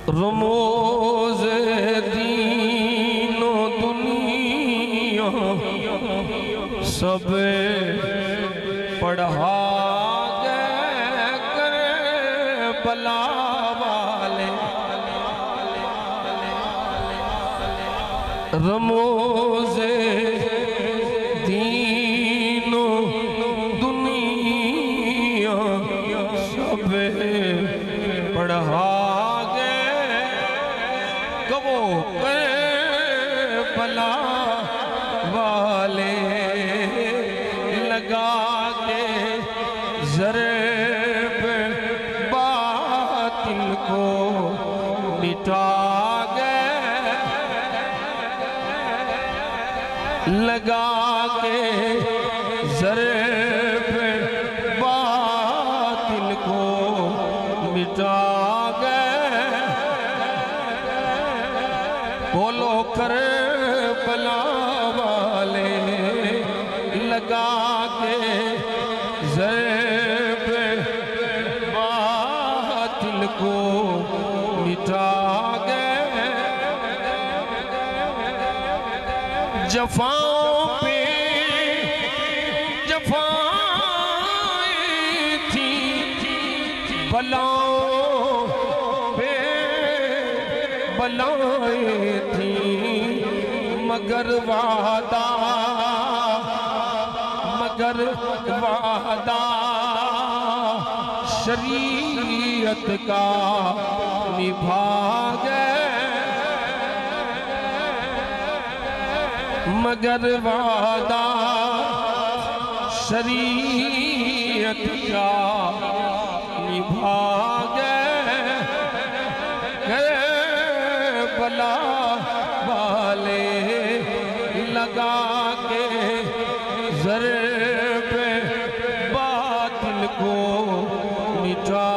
रमोज दीनो दुनिया सब पढ़ा गए करे बला वाले। रमोज दीनो दुनिया सब पढ़ा बला वाले। लगा के ज़रब बातिल को मिटा गए। लगा के ज़रब बातिल को मिटा गए। बोलो कर बला वाले। लगा के ज़रब बातिल को मिटा गए। जफ़ाओं पे जफ़ाएं थी, बलाओं पे बलाएं थी, मगर वादा शरीयत का निभा गए। मगर वादा शरीयत का निभा गए। बला वाले लगा के ज़रब बातिल को मिटा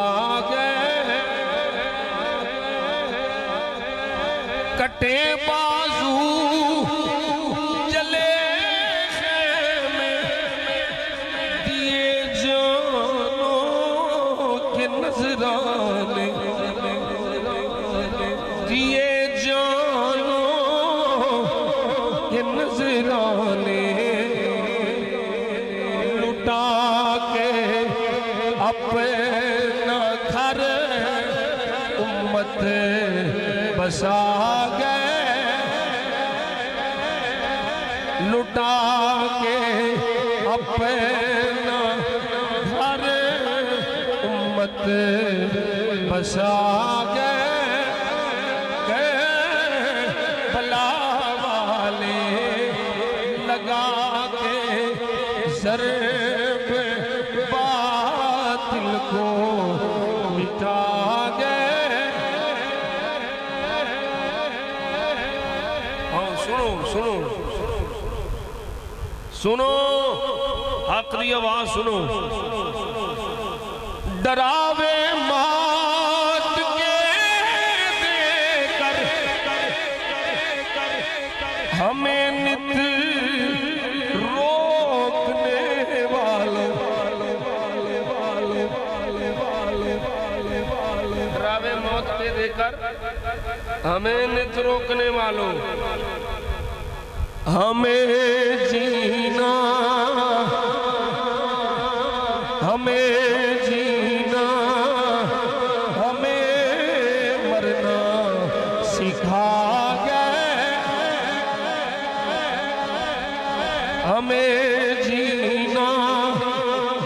गए। कटे बाजू जले खेमे दिए जानों के नजराने। दिए नजराने लुटा के अपना घर उम्मत बसा गए। लुटा के अपना घर उम्मत बसा गए। लगा के ज़रब बातिल को मिटा गए। हाँ सुनो सुनो सुनो, आखिरी आवाज सुनो। डरावे मात के देकर हमें नित डरावे मौत के देकर हमें नित रोकने वालों। हमें जीना हमें जीना हमें मरना सिखा गए। हमें जीना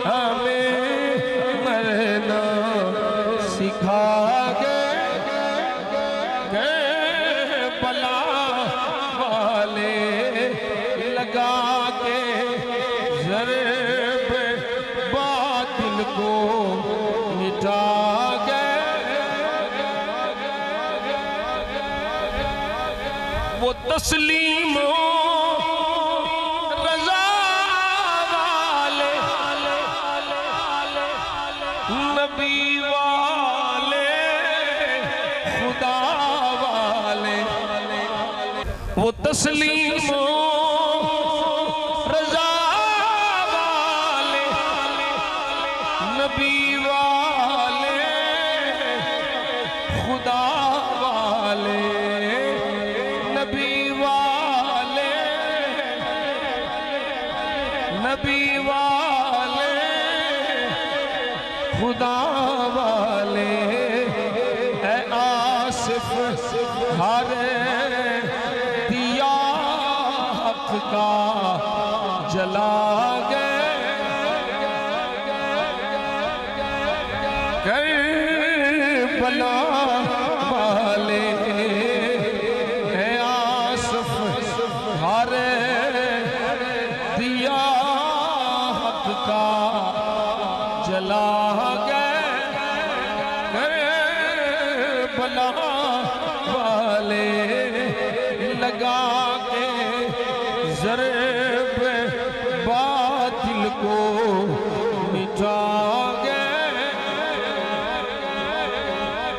हमें मरना सिखा गए। बला वाले लगा के ज़रब बातिल को मिटा गए। वो तस्लीम रज़ा वाले नबी वाले खुदा वाले। वो तस्लीम रज़ा वाले नबी वाले खुदा वाले नबी वाले नबी वाले खुदा वाले है आसिफ हर दिया हक का जला गए करबला वाले है आसिफ हर दिया हक का जला गए करबला वाले लगा